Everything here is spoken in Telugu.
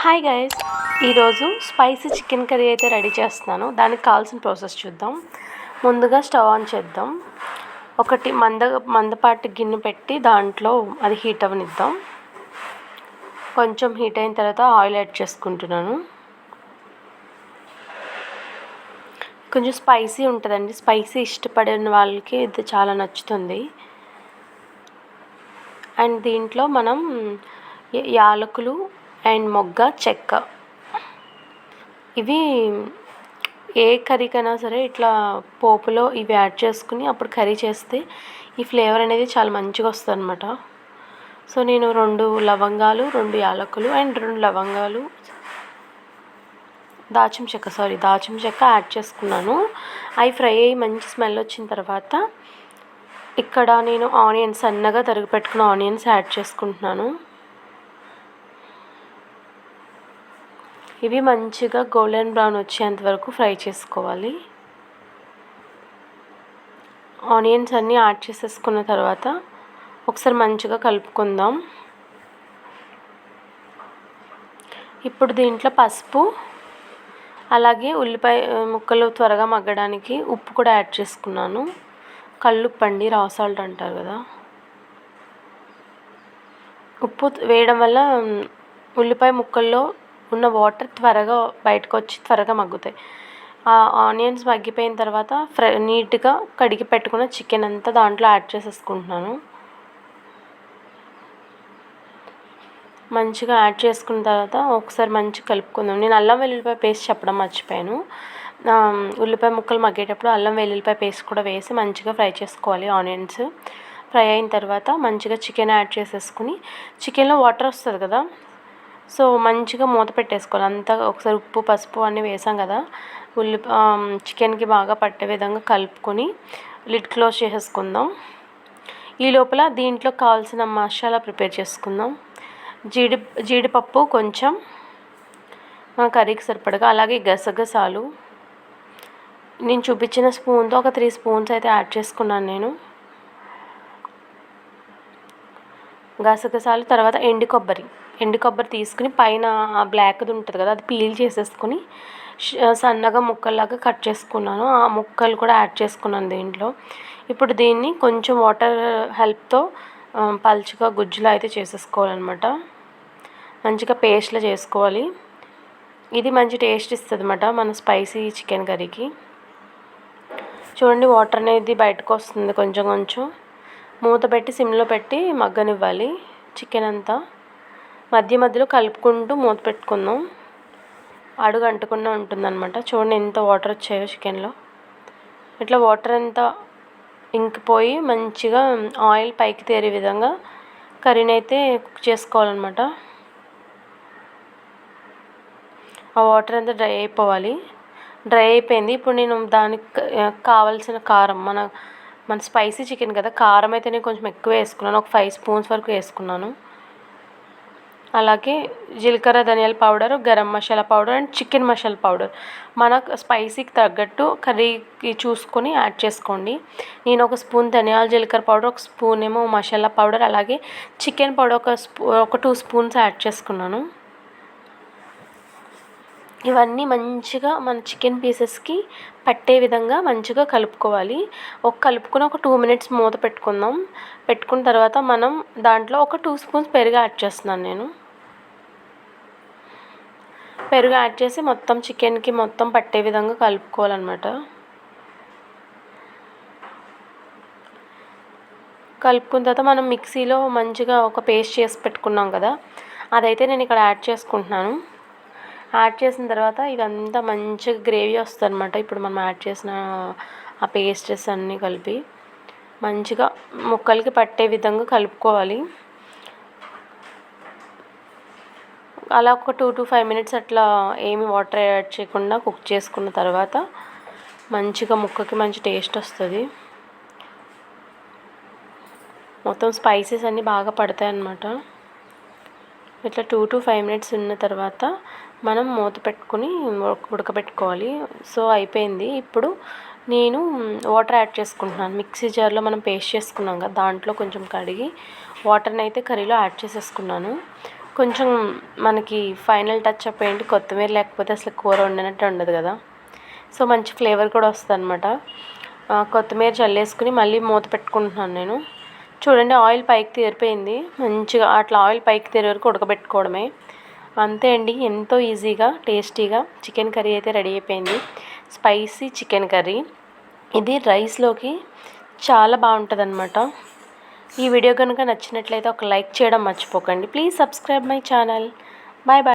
హాయ్ గైస్, ఈరోజు స్పైసీ చికెన్ కర్రీ అయితే రెడీ చేస్తున్నాను. దానికి కావాల్సిన ప్రాసెస్ చూద్దాం. ముందుగా స్టవ్ ఆన్ చేద్దాం. ఒకటి మందపాటి గిన్నె పెట్టి దాంట్లో అది హీట్ అవనిద్దాం. కొంచెం హీట్ అయిన తర్వాత ఆయిల్ యాడ్ చేసుకుంటున్నాను. కొంచెం స్పైసీ ఉంటుందండి. స్పైసీ ఇష్టపడిన వాళ్ళకి ఇది చాలా నచ్చుతుంది. అండ్ దీంట్లో మనం యాలకులు అండ్ మొగ్గ, చెక్క, ఇవి ఏ కర్రీకైనా సరే ఇట్లా పోపులో ఇవి యాడ్ చేసుకుని అప్పుడు కర్రీ చేస్తే ఈ ఫ్లేవర్ అనేది చాలా మంచిగా వస్తుంది అనమాట. సో నేను 2 లవంగాలు, 2 యాలకులు అండ్ 2 లవంగాలు, దాల్చిన చెక్క యాడ్ చేసుకున్నాను. అవి ఫ్రై అయ్యి మంచి స్మెల్ వచ్చిన తర్వాత ఇక్కడ నేను ఆనియన్స్, సన్నగా తరిగి పెట్టుకున్న ఆనియన్స్ యాడ్ చేసుకుంటున్నాను. ఇవి మంచిగా గోల్డెన్ బ్రౌన్ వచ్చేంత వరకు ఫ్రై చేసుకోవాలి. ఆనియన్స్ అన్నీ యాడ్ చేసేసుకున్న తర్వాత ఒకసారి మంచిగా కలుపుకుందాం. ఇప్పుడు దీంట్లో పసుపు, అలాగే ఉల్లిపాయ ముక్కలు త్వరగా మగ్గడానికి ఉప్పు కూడా యాడ్ చేసుకున్నాను. కల్లుప్పు అండి, రా సాల్ట్ అంటారు కదా. ఉప్పు వేయడం వల్ల ఉల్లిపాయ ముక్కల్లో ఉన్న వాటర్ త్వరగా బయటకు వచ్చి త్వరగా మగ్గుతాయి. ఆ ఆనియన్స్ మగ్గిపోయిన తర్వాత నీట్గా కడిగి పెట్టుకున్న చికెన్ అంతా దాంట్లో యాడ్ చేసేసుకుంటున్నాను. మంచిగా యాడ్ చేసుకున్న తర్వాత ఒకసారి మంచిగా కలుపుకుందాం. నేను అల్లం వెల్లుల్లిపాయ పేస్ట్ చెప్పడం మర్చిపోయాను. ఉల్లిపాయ ముక్కలు మగ్గేటప్పుడు అల్లం వెల్లుల్లిపాయ పేస్ట్ కూడా వేసి మంచిగా ఫ్రై చేసుకోవాలి. ఆనియన్స్ ఫ్రై అయిన తర్వాత మంచిగా చికెన్ యాడ్ చేసేసుకుని, చికెన్లో వాటర్ వస్తుంది కదా, సో మంచిగా మూత పెట్టేసుకోవాలి. అంతా ఒకసారి ఉప్పు, పసుపు అన్నీ వేసాం కదా, చికెన్కి బాగా పట్టే విధంగా కలుపుకొని లిడ్ క్లోజ్ చేసేసుకుందాం. ఈ లోపల దీంట్లో కావాల్సిన మసాలా ప్రిపేర్ చేసుకుందాం. జీడిపప్పు కొంచెం, మన కర్రీకి సరిపడగా, అలాగే గసగసాలు నేను చూపించిన స్పూన్తో ఒక 3 స్పూన్స్ అయితే యాడ్ చేసుకున్నాను నేను. గసగసాలు తర్వాత ఎండు కొబ్బరి తీసుకుని పైన బ్లాక్ది ఉంటుంది కదా, అది పీల్ చేసేసుకుని సన్నగా ముక్కల్లాగా కట్ చేసుకున్నాను. ఆ ముక్కలు కూడా యాడ్ చేసుకున్నాను దీంట్లో. ఇప్పుడు దీన్ని కొంచెం వాటర్ హెల్ప్తో పలుచగా గుజ్జులా అయితే చేసేసుకోవాలన్నమాట. మంచిగా పేస్ట్లా చేసుకోవాలి. ఇది మంచి టేస్ట్ ఇస్తుంది అన్నమాట మన స్పైసీ చికెన్ కర్రీకి. చూడండి, వాటర్ అనేది బయటకు వస్తుంది కొంచెం కొంచెం. మూత పెట్టి సిమ్లో పెట్టి మగ్గనివ్వాలి చికెన్ అంతా. మధ్య మధ్యలో కలుపుకుంటూ మూత పెట్టుకుందాం. అడుగు అంటకుండా ఉంటుందన్నమాట. చూడండి ఎంత వాటర్ వచ్చాయో చికెన్లో. ఇట్లా వాటర్ అంతా ఇంకిపోయి మంచిగా ఆయిల్ పైకి తేరే విధంగా కర్రీని అయితే కుక్ చేసుకోవాలన్నమాట. ఆ వాటర్ అంతా డ్రై అయిపోవాలి. డ్రై అయిపోయింది. ఇప్పుడు నేను దానికి కావాల్సిన కారం, మన స్పైసీ చికెన్ కదా, కారం అయితే నేను కొంచెం ఎక్కువ వేసుకున్నాను. ఒక 5 స్పూన్స్ వరకు వేసుకున్నాను. అలాగే జీలకర్ర, ధనియాల powder, garam masala powder and chicken masala powder మన స్పైసీకి తగ్గట్టు కర్రీకి చూసుకొని యాడ్ చేసుకోండి. నేను ఒక స్పూన్ ధనియాల జీలకర్ర పౌడర్, ఒక స్పూన్ ఏమో మసాలా పౌడర్, అలాగే చికెన్ పౌడర్ ఒక 2 స్పూన్స్ యాడ్ చేసుకున్నాను. ఇవన్నీ మంచిగా మన చికెన్ పీసెస్కి పట్టే విధంగా మంచిగా కలుపుకోవాలి. కలుపుకుని ఒక 2 మినిట్స్ మూత పెట్టుకుందాం. పెట్టుకున్న తర్వాత మనం దాంట్లో ఒక 2 స్పూన్స్ పెరుగు యాడ్ చేస్తున్నాను నేను. పెరుగు యాడ్ చేసి మొత్తం చికెన్కి మొత్తం పట్టే విధంగా కలుపుకోవాలన్నమాట. కలుపుకున్న తర్వాత మనం మిక్సీలో మంచిగా ఒక పేస్ట్ చేసి పెట్టుకున్నాం కదా, అదైతే నేను ఇక్కడ యాడ్ చేసుకుంటున్నాను. యాడ్ చేసిన తర్వాత ఇదంతా మంచిగా గ్రేవీ వస్తుంది అనమాట. ఇప్పుడు మనం యాడ్ చేసిన ఆ పేస్టెస్ అన్నీ కలిపి మంచిగా ముక్కలకి పట్టే విధంగా కలుపుకోవాలి. అలా ఒక 2 to 5 మినిట్స్ అట్లా ఏమి వాటర్ యాడ్ చేయకుండా కుక్ చేసుకున్న తర్వాత మంచిగా ముక్కకి మంచి టేస్ట్ వస్తుంది. మొత్తం స్పైసెస్ అన్నీ బాగా పడతాయి అన్నమాట. ఇట్లా 2 to 5 మినిట్స్ ఉన్న తర్వాత మనం మూత పెట్టుకుని ఉడకబెట్టుకోవాలి. సో అయిపోయింది. ఇప్పుడు నేను వాటర్ యాడ్ చేసుకుంటున్నాను. మిక్సీ జార్లో మనం పేస్ట్ చేసుకున్నాం కదా, దాంట్లో కొంచెం కడిగి వాటర్ని అయితే కర్రీలో యాడ్ చేసేసుకున్నాను. కొంచెం మనకి ఫైనల్ టచ్ అప్ ఏంటి, కొత్తిమీర లేకపోతే అసలు కూర వండినట్టు ఉండదు కదా. సో మంచి ఫ్లేవర్ కూడా వస్తుంది అనమాట. కొత్తిమీర చల్లేసుకుని మళ్ళీ మూత పెట్టుకుంటున్నాను నేను. చూడండి ఆయిల్ పైకి తేరిపోయింది. మంచిగా అట్లా ఆయిల్ పైకి తేరే వరకు ఉడకబెట్టుకోవడమే. అంతే అండి, ఎంతో ఈజీగా టేస్టీగా చికెన్ కర్రీ అయితే రెడీ అయిపోయింది. Spicy chicken curry. ఇది రైస్లోకి చాలా బాగుంటుంది అనమాట. ఈ వీడియో కనుక నచ్చినట్లయితే ఒక లైక్ చేయడం మర్చిపోకండి. Please subscribe my channel. Bye bye.